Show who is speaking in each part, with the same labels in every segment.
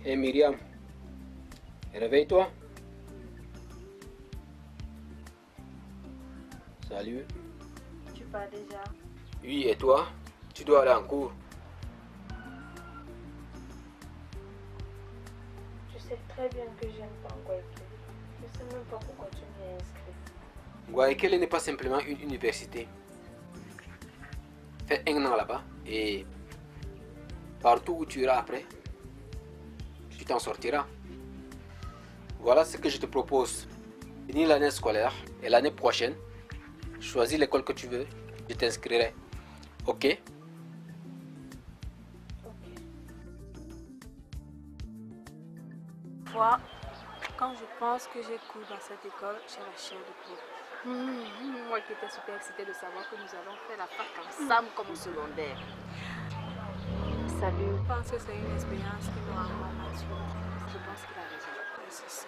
Speaker 1: Hé Myriam, réveille-toi. Salut.
Speaker 2: Tu pars déjà?
Speaker 1: Oui, et toi? Tu dois aller en cours.
Speaker 2: Tu sais très bien que j'aime pas Guayaquil. Je sais même pas pourquoi tu m'y as inscrit.
Speaker 1: Guayaquil n'est pas simplement une université. Fais un an là-bas et partout où tu iras après, tu t'en sortiras. Voilà ce que je te propose. Finis l'année scolaire et l'année prochaine, choisis l'école que tu veux, je t'inscrirai. Ok?
Speaker 2: Toi, quand je pense que j'ai cours dans cette école, j'ai la chair de poule. Moi qui étais super excitée de savoir que nous allons faire la fac ensemble comme au secondaire. Salut. Je pense que c'est une expérience qui me rendra mature. Je pense qu'il a raison. Oui, c'est ça.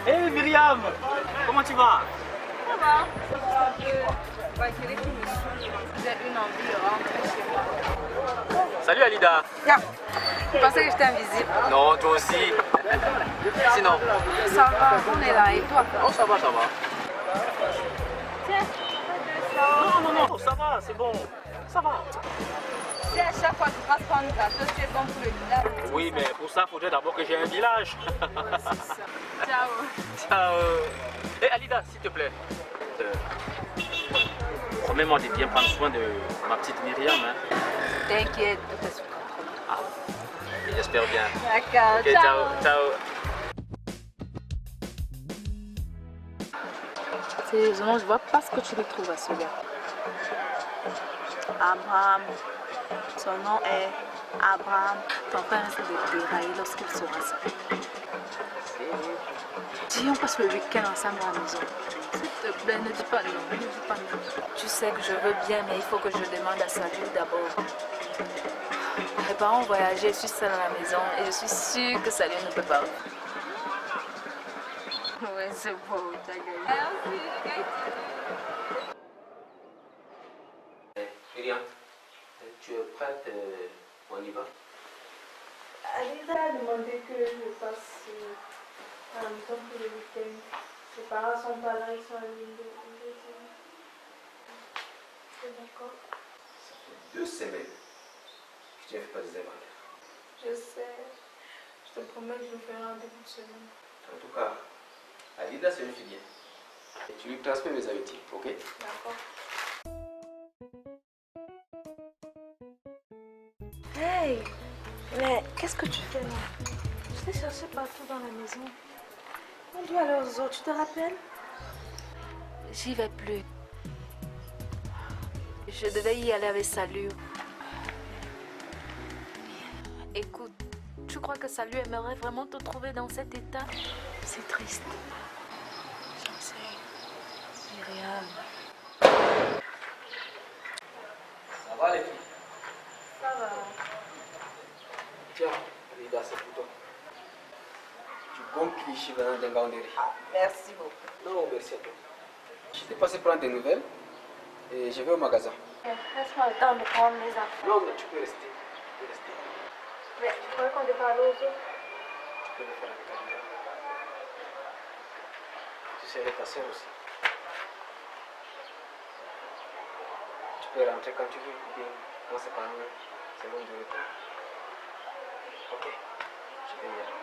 Speaker 3: Hey Myriam, comment tu vas?
Speaker 2: Ça va. Guayaquil qui me suit. J'ai une envie de rentrer chez moi.
Speaker 3: Salut Alida.
Speaker 2: Tu pensais que j'étais invisible?
Speaker 3: Non, toi aussi. Sinon?
Speaker 2: Ça va, on est là. Et toi?
Speaker 3: Oh, ça va, ça va.
Speaker 2: Tiens,
Speaker 3: Non, ça va, c'est bon. Ça va.
Speaker 2: si à chaque fois tu passes par une gâteuse, tu es bon pour le village.
Speaker 3: Oui, mais pour ça, il faudrait d'abord que j'ai un village.
Speaker 2: C'est ça. Ciao.
Speaker 3: Ciao. Hey Alida, s'il te plaît. Promets-moi de bien prendre soin de ma petite Myriam. Hein.
Speaker 2: T'inquiète, tout est sous contrôle.
Speaker 3: Ah, j'espère bien.
Speaker 2: D'accord,
Speaker 3: Ok,
Speaker 2: ciao.
Speaker 3: ciao.
Speaker 2: Sérieusement, je vois pas ce que tu lui trouves à celui-là. Abraham. Son nom est Abraham. Ton frère risque de dérailler lorsqu'il saura ça. Dis, on passe le week-end ensemble à la maison. S'il te plaît, ne dis pas non, ne dis pas non. Tu sais que je veux bien, mais il faut que je demande à Salut d'abord. Mes parents ont voyagé, je suis seule à la maison et je suis sûre que Salut ne peut pas. Oui, c'est beau, t'as gagné. Merci.
Speaker 1: Myriam, tu es prête? On y va?
Speaker 2: Alida a demandé que je passe à la maison pour le week-end. Ses parents sont pas là, ils sont à l'île de C'est d'accord?
Speaker 1: Ça fait 2 semaines que tu n'as fait pas des inventaires.
Speaker 2: Je sais. Je te promets que je le ferai en début de semaine.
Speaker 1: En tout cas, Alida, c'est une fille bien. Et tu lui transmets mes amitiés, ok?
Speaker 2: D'accord. Hey! Mais qu'est-ce que tu fais là? Je t'ai cherché partout dans la maison. On doit aller aux autres, tu te rappelles? J'y vais plus. Je devais y aller avec Salut. Écoute, tu crois que Salut aimerait vraiment te trouver dans cet état? C'est triste. J'en sais. Myriam.
Speaker 1: Ça va les filles?
Speaker 2: Ça va.
Speaker 1: Tiens, Alida, c'est pour toi. Tu bon cliché venant d'un Gaoundéry.
Speaker 2: Merci beaucoup.
Speaker 1: Non, merci à toi. Je t'ai passé prendre des nouvelles et je vais au magasin.
Speaker 2: Laisse-moi le temps de prendre mes affaires.
Speaker 1: Non, mais tu peux rester. Tu peux rester.
Speaker 2: Mais tu crois qu'on devrait aller aux autres?
Speaker 1: Tu peux le faire avec Alida. Tu serais ta soeur aussi. Tu peux rentrer quand tu veux ou bien quand c'est pas loin. C'est long de retour. Ok, je vais y aller.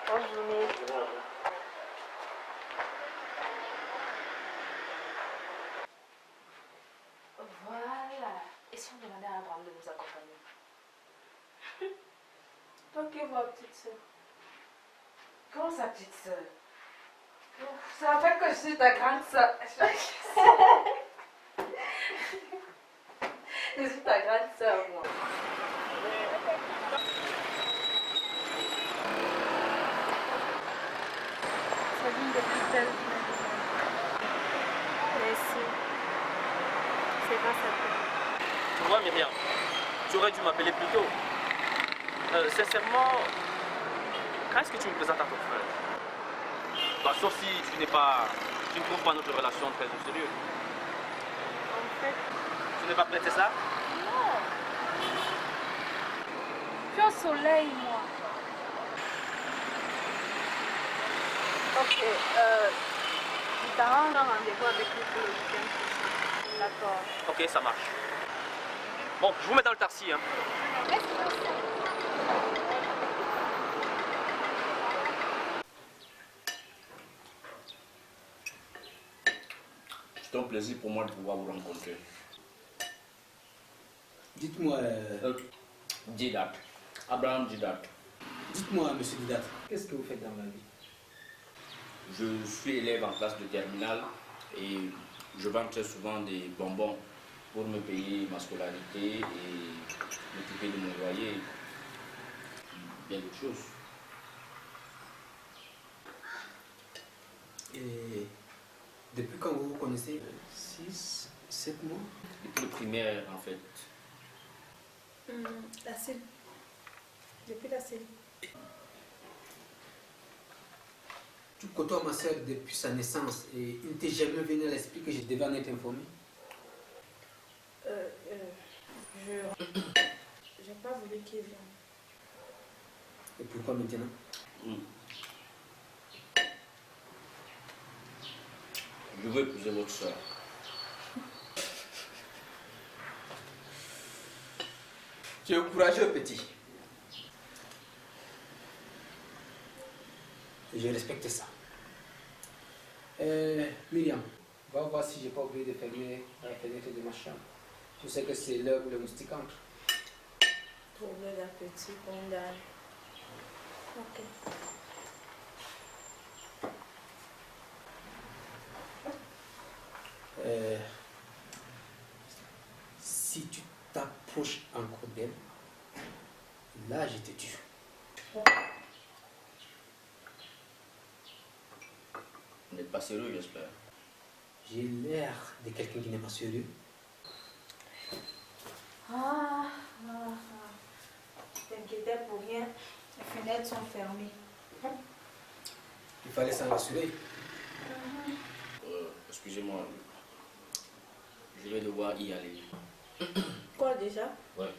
Speaker 2: Bonne journée.
Speaker 1: Je vais à vous.
Speaker 2: Voilà. Et si on demandait à Abraham de nous accompagner? Toi qui es ma petite soeur.
Speaker 4: Comment ça, petite soeur? Ça fait que je suis ta grande soeur.
Speaker 2: Je suis ta grande sœur, moi. C'est l'une des plus belles de ma vie. Merci. C'est grâce à toi.
Speaker 3: Tu vois, Myriam, tu aurais dû m'appeler plus tôt. Sincèrement, quand est-ce que tu me présentes à ton frère? Bah, sauf si tu ne trouves pas notre relation très au sérieux.
Speaker 2: En fait,
Speaker 3: Tu n'es pas prête, c'est ça?
Speaker 2: non. Je suis au soleil, moi. Ok, tu t'arranges un rendez-vous avec nous pour le week-end. D'accord.
Speaker 3: Ok, ça marche. Bon, je vous mets dans le taxi, hein.
Speaker 5: C'est un plaisir pour moi de pouvoir vous rencontrer.
Speaker 6: Dites-moi,
Speaker 5: Didat, Abraham Didat.
Speaker 6: dites-moi, monsieur Didat, qu'est-ce que vous faites dans la vie?
Speaker 5: Je suis élève en classe de terminale et je vends très souvent des bonbons pour me payer ma scolarité et m'occuper de mon loyer. Bien d'autres choses.
Speaker 6: Et depuis quand vous vous connaissez? 6, 7 mois?
Speaker 5: Depuis le primaire, en fait.
Speaker 7: La CELI. Depuis la CELI.
Speaker 6: Tu côtoies ma soeur depuis sa naissance et il ne t'est jamais venu à l'esprit que je devais en être informé?
Speaker 7: J'ai pas voulu qu'il vienne.
Speaker 6: Et pourquoi maintenant?
Speaker 5: Je veux épouser votre soeur.
Speaker 6: Tu es courageux, petit. Je respecte ça. Myriam, va voir si je n'ai pas oublié de fermer la fenêtre de ma chambre. Je sais que c'est l'heure où le moustique entre.
Speaker 7: Trouble d'appétit, condamne. Ok.
Speaker 6: Si tu t'approches encore d'elle, là je te tue.
Speaker 5: Vous n'êtes pas sérieux, j'espère.
Speaker 6: J'ai l'air de quelqu'un qui n'est pas sérieux.
Speaker 7: T'inquiétais pour rien. Les fenêtres sont fermées.
Speaker 6: Il fallait s'en rassurer.
Speaker 5: Excusez-moi. Je vais devoir y aller.
Speaker 7: Quoi déjà?
Speaker 5: Ouais.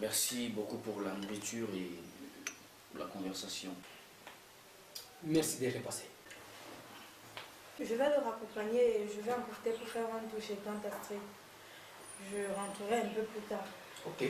Speaker 5: Merci beaucoup pour la nourriture et la conversation.
Speaker 6: Merci d'être passé.
Speaker 7: Je vais le raccompagner et je vais en profiter pour faire un tour chez Tante Astrid. Je rentrerai un peu plus tard.
Speaker 6: Ok.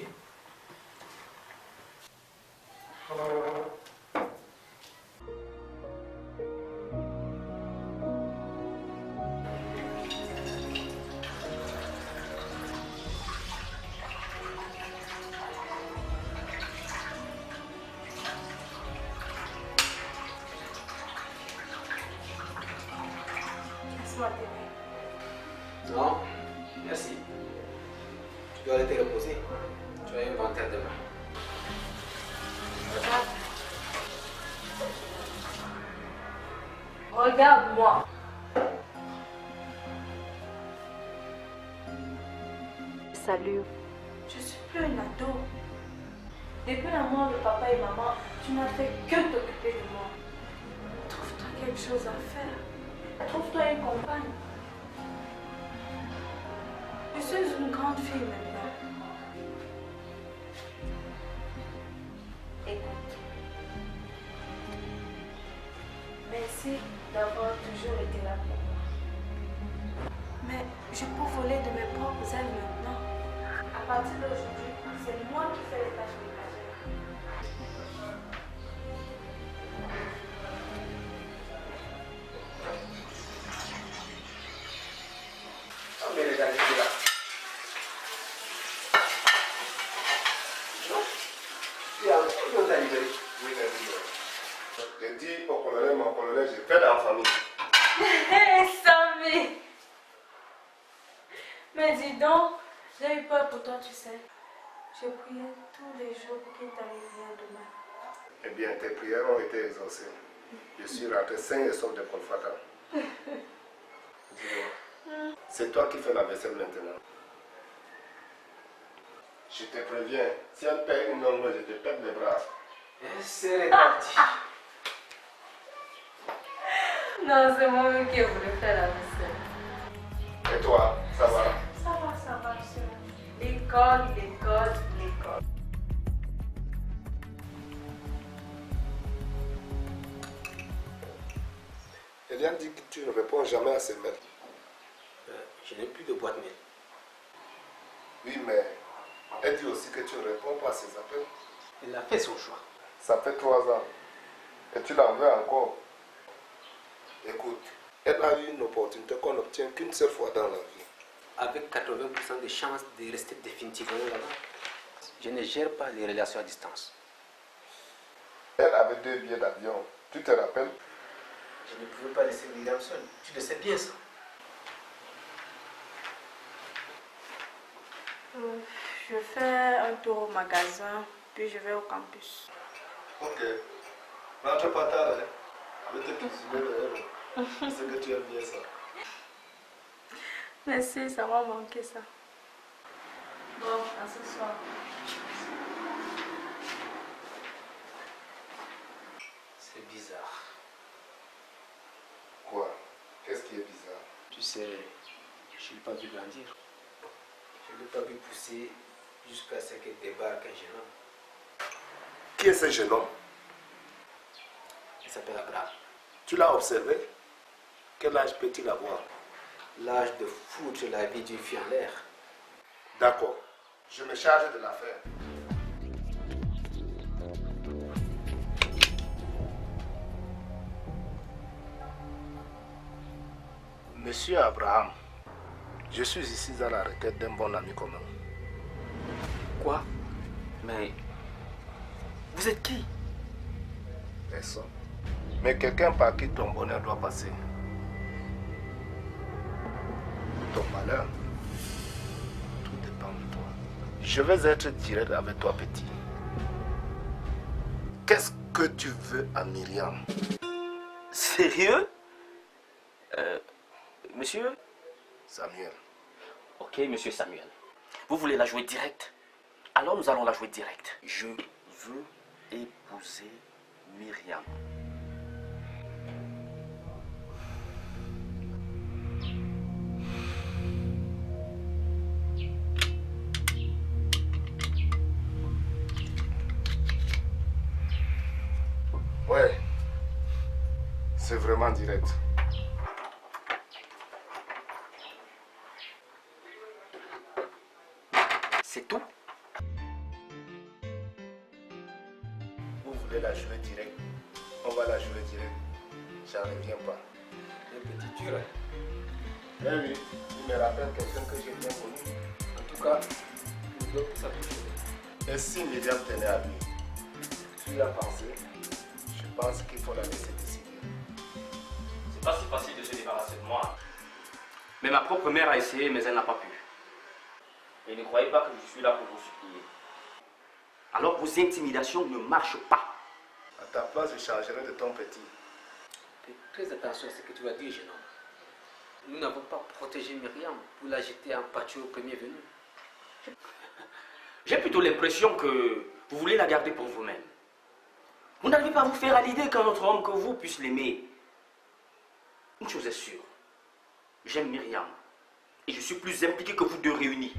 Speaker 7: Laisse-moi t'aimer.
Speaker 6: Non, merci. Tu dois aller te reposer. Tu as inventé demain.
Speaker 2: Regarde-moi. Salut.
Speaker 7: Je suis plus un ado. Depuis la mort de papa et maman, tu n'as fait que t'occuper de moi. Trouve-toi quelque chose à faire. Trouve-toi une compagne. Je suis une grande fille maintenant. Écoute. Merci d'avoir toujours été là pour moi. Mais je peux voler de mes propres ailes maintenant. À partir d'aujourd'hui, c'est moi qui fais les tâches ménagères.
Speaker 6: Ah, mais regardez, c'est là. Tu as un peu libéré.
Speaker 8: Oui, j'ai dit au colonel, mon colonel, j'ai fait dans la famille.
Speaker 7: Hé, Samy! Mais dis donc, J'ai eu peur pour toi, tu sais. J'ai prié tous les jours pour qu'il t'arrive rien demain.
Speaker 8: Eh bien, tes prières ont été exaucées. Je suis rentré sain et sauf de Kolfata. Dis-moi, c'est toi qui fais la vaisselle maintenant. Je te préviens, si elle perd une ombre, je te pète les bras.
Speaker 6: C'est réparti.
Speaker 7: Non, c'est moi-même qui ai voulu faire la vaisselle.
Speaker 8: Et toi, ça va?
Speaker 7: Ça va, c'est vrai. L'école.
Speaker 8: Eliane dit que tu ne réponds jamais à ses mails.
Speaker 1: Je n'ai plus de boîte mail.
Speaker 8: Oui, mais elle dit aussi que tu ne réponds pas à ses appels.
Speaker 1: Elle a fait son choix.
Speaker 8: Ça fait 3 ans. Et tu l'en veux encore. Écoute, elle a eu une opportunité qu'on n'obtient qu'une seule fois dans la vie.
Speaker 1: Avec 80% de chances de rester définitivement là-bas, je ne gère pas les relations à distance.
Speaker 8: Elle avait 2 billets d'avion. Tu te rappelles?
Speaker 1: Je ne pouvais pas laisser Myriam seule. Tu le sais bien ça.
Speaker 7: Je fais un tour au magasin, puis je vais au campus.
Speaker 8: Ok. Rentre pas tard, hein. Avec tes cuisiner le je sais que tu aimes bien ça.
Speaker 7: Merci, ça m'a manqué ça. Bon, à ce soir.
Speaker 1: C'est bizarre.
Speaker 8: Quoi? Qu'est-ce qui est bizarre?
Speaker 1: Tu sais, je ne l'ai pas vu grandir. Je ne l'ai pas vu pousser jusqu'à ce qu'il débarque un jeune homme.
Speaker 8: Qui est ce jeune homme?
Speaker 1: Il s'appelle Abraham.
Speaker 8: Tu l'as observé? Quel âge peut-il avoir?
Speaker 1: L'âge de foutre la vie d'une fille en l'air.
Speaker 8: D'accord. Je me charge de l'affaire. Monsieur Abraham, je suis ici dans la requête d'un bon ami commun.
Speaker 3: Quoi? Mais... Vous êtes qui?
Speaker 8: Personne. Mais quelqu'un par qui ton bonheur doit passer. Ton malheur, tout dépend de toi. Je vais être direct avec toi, petit. Qu'est-ce que tu veux à Myriam?
Speaker 3: Sérieux? Monsieur?
Speaker 8: Samuel.
Speaker 3: Ok, monsieur Samuel. Vous voulez la jouer direct? Alors nous allons la jouer direct. Je veux épouser Myriam.
Speaker 8: Ouais, c'est vraiment direct.
Speaker 3: C'est tout?
Speaker 8: Vous voulez la jouer direct? On va la jouer direct. J'en reviens pas.
Speaker 1: Un petit dur.
Speaker 8: Eh oui, il me rappelle quelqu'un que j'ai bien connu.
Speaker 1: En tout cas, nous devons s'approcher.
Speaker 8: Et si Myriam tenait à lui? Tu y as pensé? Je pense qu'il faut la laisser décider.
Speaker 3: C'est pas si facile de se débarrasser de moi. Mais ma propre mère a essayé, mais elle n'a pas pu. Et ne croyez pas que je suis là pour vous supplier. Alors vos intimidations ne marchent pas.
Speaker 8: À ta place, je changerai de ton petit.
Speaker 1: Fais très attention à ce que tu vas dire, jeune homme. Nous n'avons pas protégé Myriam pour la jeter en pâture au premier venu.
Speaker 3: J'ai plutôt l'impression que vous voulez la garder pour vous-même. Vous n'arrivez pas à vous faire à l'idée qu'un autre homme que vous puisse l'aimer. Une chose est sûre, j'aime Myriam et je suis plus impliqué que vous deux réunis.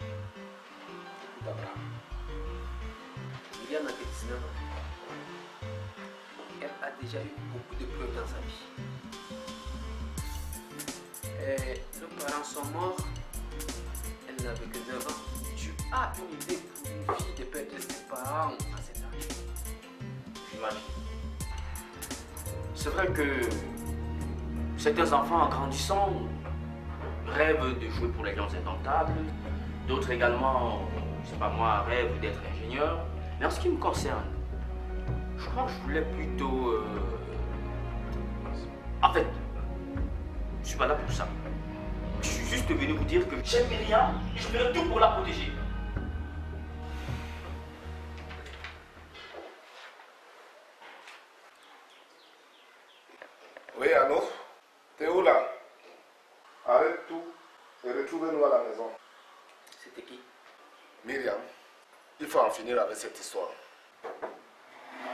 Speaker 1: Écoute, Abraham. Myriam a 19 ans. Elle a déjà eu beaucoup de preuves dans sa vie. Et nos parents sont morts. Elle n'avait que 9 ans. Tu as une idée pour une fille de perdre ses parents à cet âge?
Speaker 3: J'imagine. C'est vrai que certains enfants en grandissant rêvent de jouer pour les lions indomptables. D'autres également, je sais pas moi, rêvent d'être ingénieur. Mais en ce qui me concerne, je crois que je voulais plutôt... En fait, je suis pas là pour ça. Je suis juste venu vous dire que j'aime Myriam et je ferai tout pour la protéger.
Speaker 8: Oui, allô? T'es où là? Arrête tout et retrouvez-nous à la maison.
Speaker 1: C'était qui?
Speaker 8: Myriam, il faut en finir avec cette histoire.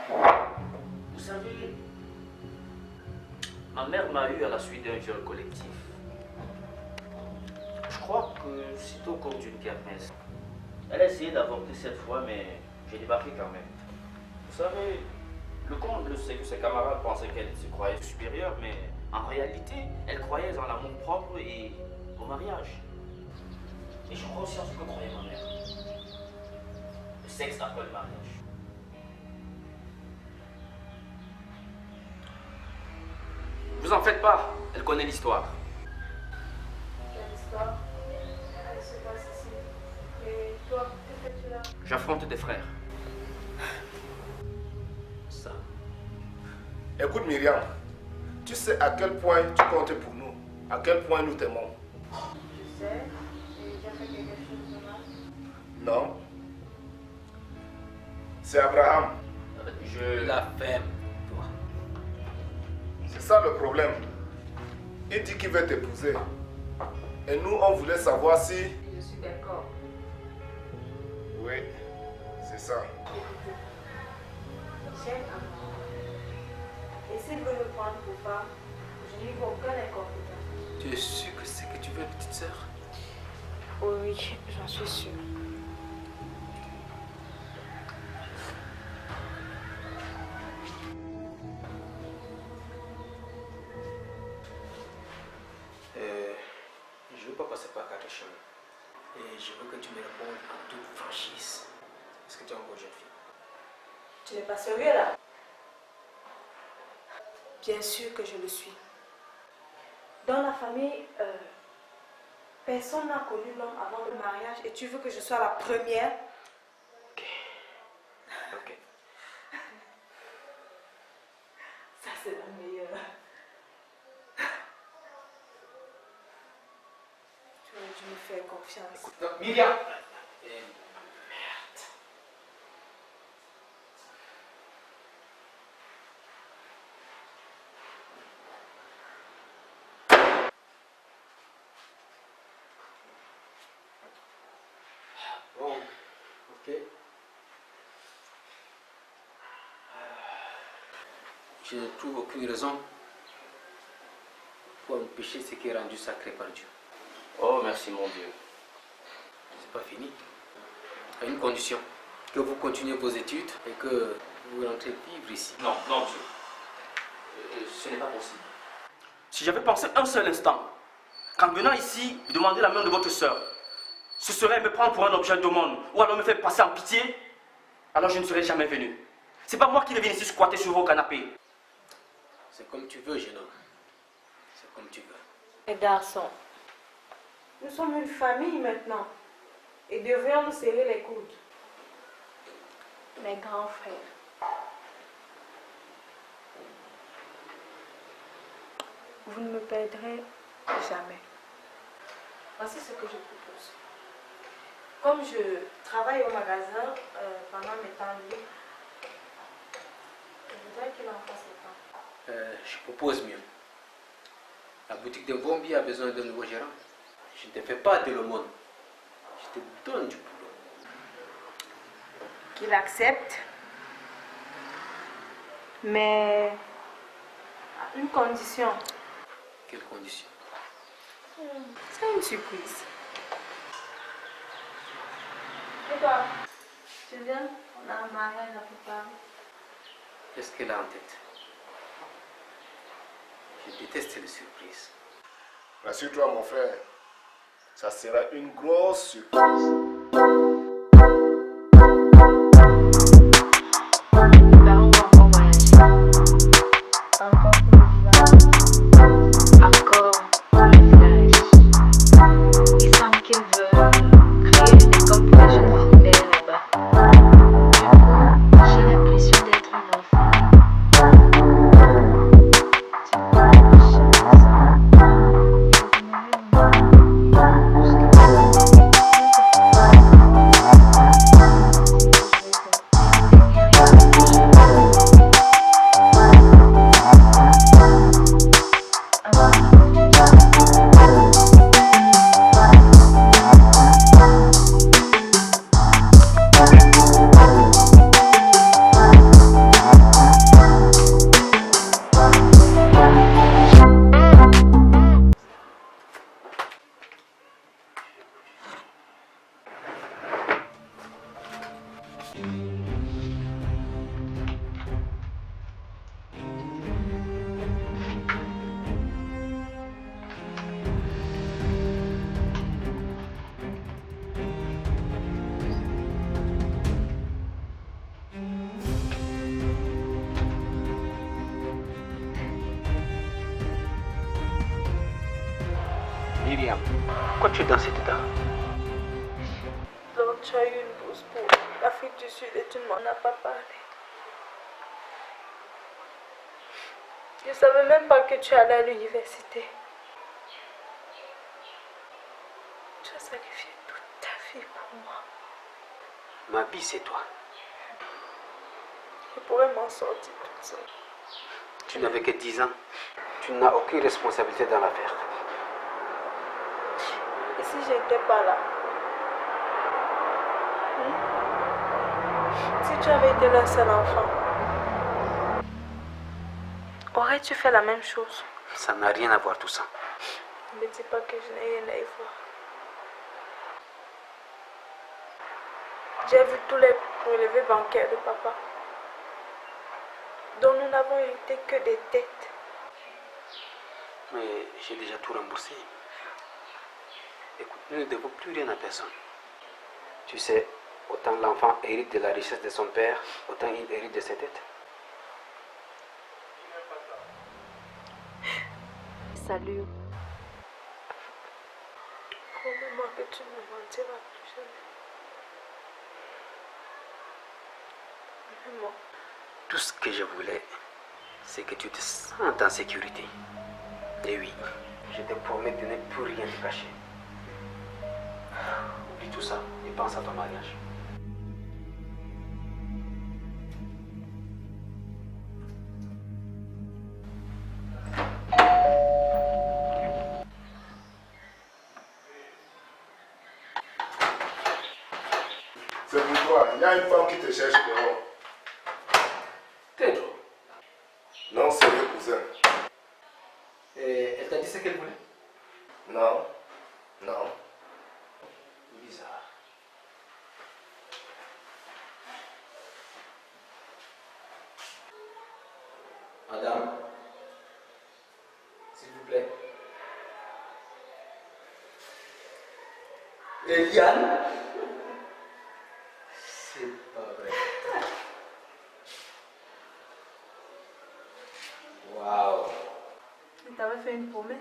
Speaker 3: Vous savez, ma mère m'a eu à la suite d'un viol collectif. Je crois que c'est au cours d'une kermesse. Elle a essayé d'avorter cette fois, mais j'ai débarqué quand même. Vous savez, le comble, c'est que ses camarades pensaient qu'elle se croyait supérieure, mais en réalité, elle croyait en l'amour propre et au mariage. Et je crois aussi en ce que croyait ma mère. Le sexe après le mariage. Vous en faites pas, elle connaît l'histoire.
Speaker 7: Quelle histoire? Elle se passe ici. Et toi, que fais-tu là?
Speaker 3: J'affronte des frères.
Speaker 1: Ça.
Speaker 8: Écoute Myriam, tu sais à quel point tu comptes pour nous, à quel point nous t'aimons.
Speaker 7: Je sais, j'ai déjà fait quelque chose de mal.
Speaker 8: Non. C'est Abraham.
Speaker 3: Je...
Speaker 1: La ferme, toi.
Speaker 8: C'est ça le problème. Il dit qu'il veut t'épouser. Et nous, on voulait savoir si...
Speaker 7: Je suis d'accord.
Speaker 8: Oui, c'est ça.
Speaker 7: J'aime Abraham. Et s'il veut me prendre pour femme, je n'y vois aucun inconvénient.
Speaker 1: Tu es sûr que c'est ce que tu veux, petite sœur?
Speaker 7: Oui, j'en suis sûre.
Speaker 1: Je ne veux pas passer par quatre chemins. Et je veux que tu me répondes en toute franchise. Est-ce que tu es encore jeune fille?
Speaker 7: Tu n'es pas sérieux là? Bien sûr que je le suis. Dans la famille, personne n'a connu l'homme avant le mariage et tu veux que je sois la première?
Speaker 1: Ok.
Speaker 7: Ça c'est la meilleure. Tu aurais dû me faire confiance.
Speaker 1: Donc, Myriam. Merde. Bon, ok. Je ne trouve aucune raison pour empêcher ce qui est rendu sacré par Dieu.
Speaker 3: Oh, merci mon Dieu.
Speaker 1: C'est pas fini. À une condition, que vous continuez vos études et que vous rentrez vivre ici.
Speaker 3: Non, non, Dieu. Ce n'est pas possible. Si j'avais pensé un seul instant qu'en venant ici, demander la main de votre soeur, ce serait me prendre pour un objet de monde ou alors me faire passer en pitié, alors je ne serais jamais venu. C'est pas moi qui viens ici squatter sur vos canapés.
Speaker 1: C'est comme tu veux, jeune homme. C'est comme tu veux.
Speaker 7: Et garçon, nous sommes une famille maintenant et devrions nous serrer les coudes. Mes grands frères, vous ne me perdrez jamais. Voici ce que je propose. Comme je travaille au magasin pendant mes temps libres, je voudrais qu'il en fasse autant.
Speaker 1: Je propose mieux. La boutique de Bombi a besoin d'un nouveau gérant. Je ne te fais pas de l'aumône. Je te donne du boulot.
Speaker 7: Qu'il accepte, mais à une condition.
Speaker 1: Quelles conditions?
Speaker 7: C'est une surprise. Et toi, tu viens? On a un mariage à préparer.
Speaker 1: Qu'est-ce qu'elle a en tête? Je déteste les surprises.
Speaker 8: Rassure-toi, mon frère. Ça sera une grosse surprise.
Speaker 2: Bah, on va encore voyager. Encore pour le village. Encore pour le village. Il semble qu'ils veulent créer une école pour les jeunes filles là-bas. Du coup, j'ai l'impression d'être une enfant. Tu peux avoir chance. Je vous donnerai mon nom.
Speaker 1: Mariam, pourquoi tu es dans cet état?
Speaker 7: Donc tu as eu une bourse pour l'Afrique du Sud et tu ne m'en as pas parlé. Je ne savais même pas que tu allais à l'université. Tu as sacrifié toute ta vie pour moi.
Speaker 1: Ma vie, c'est toi.
Speaker 7: Je pourrais m'en sortir toute seule.
Speaker 1: Tu n'avais que 10 ans. Tu n'as aucune responsabilité dans l'affaire.
Speaker 7: Et si je n'étais pas là? Si tu avais été le seul enfant, aurais-tu fait la même chose?
Speaker 1: Ça n'a rien à voir tout ça.
Speaker 7: Ne me dis pas que je n'ai rien à y voir. J'ai vu tous les relevés bancaires de papa, dont nous n'avons hérité que des dettes.
Speaker 1: Mais j'ai déjà tout remboursé. Écoute, nous ne devons plus rien à personne. Tu sais, autant l'enfant hérite de la richesse de son père, autant il hérite de ses dettes.
Speaker 2: Salut.
Speaker 7: Promets-moi que tu ne me mentiras plus jamais. Promets-moi.
Speaker 1: Tout ce que je voulais, c'est que tu te sentes en sécurité. Et oui, je te promets de ne plus rien te cacher. Oublie tout ça et pense à ton mariage.
Speaker 8: C'est pour toi. Il y a une femme qui te cherche dehors.
Speaker 1: Tais-toi.
Speaker 8: Non, c'est le cousin.
Speaker 1: Et elle t'a dit ce qu'elle voulait?
Speaker 8: Non. Non.
Speaker 1: Bizarre. Madame, s'il vous plaît. Eliane? C'est pas vrai. Waouh.
Speaker 7: Il t'avait fait une promesse.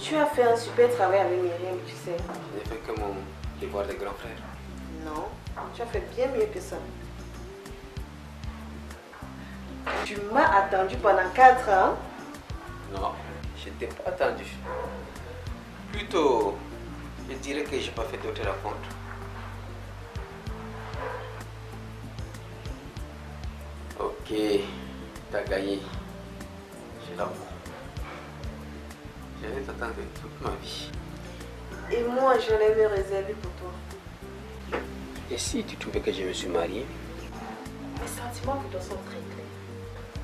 Speaker 7: Tu as fait un super travail avec Myriam, tu sais.
Speaker 1: Je n'ai fait que mon devoir de grand frère.
Speaker 7: Non, tu as fait bien mieux que ça. Tu m'as attendu pendant 4 ans.
Speaker 1: Non, je t'ai pas attendu. Plutôt, je dirais que j'ai pas fait d'autres rencontres. Ok, t'as gagné. Je l'avoue. Je vais t'attendre toute ma vie.
Speaker 7: Et moi, je l'avais réservé pour toi.
Speaker 1: Et si tu trouvais que je me suis marié?
Speaker 7: Mes sentiments pour toi sont très clairs.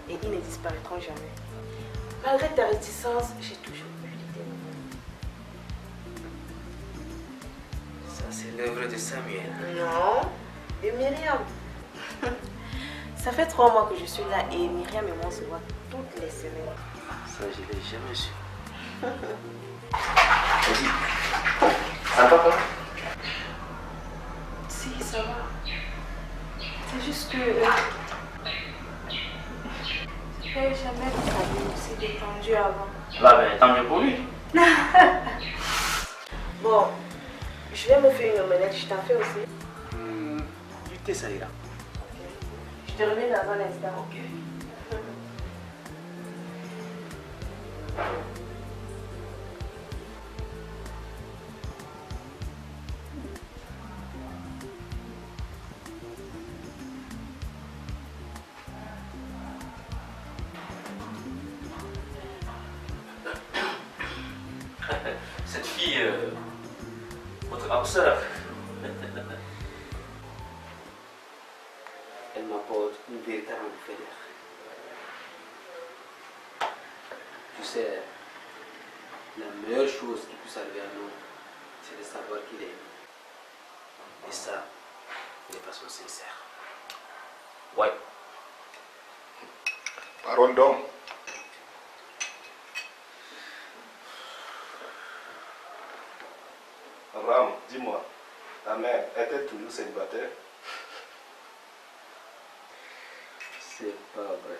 Speaker 7: Et ils ne disparaîtront jamais. Malgré ta réticence, j'ai toujours eu l'idée.
Speaker 1: Ça, c'est l'œuvre de Samuel.
Speaker 7: Non, et Myriam. Ça fait 3 mois que je suis là et Myriam et moi on se voit toutes les semaines.
Speaker 1: Ça, je l'ai jamais su.
Speaker 5: Vas-y. Ça va pas?
Speaker 7: Si, ça va. C'est juste que... j'ai jamais vu sa vie aussi détendue avant.
Speaker 5: Bah, ben, tant mieux pour lui.
Speaker 7: Bon, je vais me faire une omelette, je t'en fais aussi.
Speaker 1: Du thé, ça ira.
Speaker 7: Je te remets dans un instant.
Speaker 1: Ok.
Speaker 3: Cette fille, votre âme sœur,
Speaker 1: Elle m'apporte une véritable bouffée d'air. Tu sais, la meilleure chose qui puisse arriver à nous, c'est de savoir qu'il est. Et ça, de façon sincère.
Speaker 3: ouais.
Speaker 8: Parole d'homme. Abraham, dis-moi, ta mère était toujours célibataire?
Speaker 1: C'est pas vrai.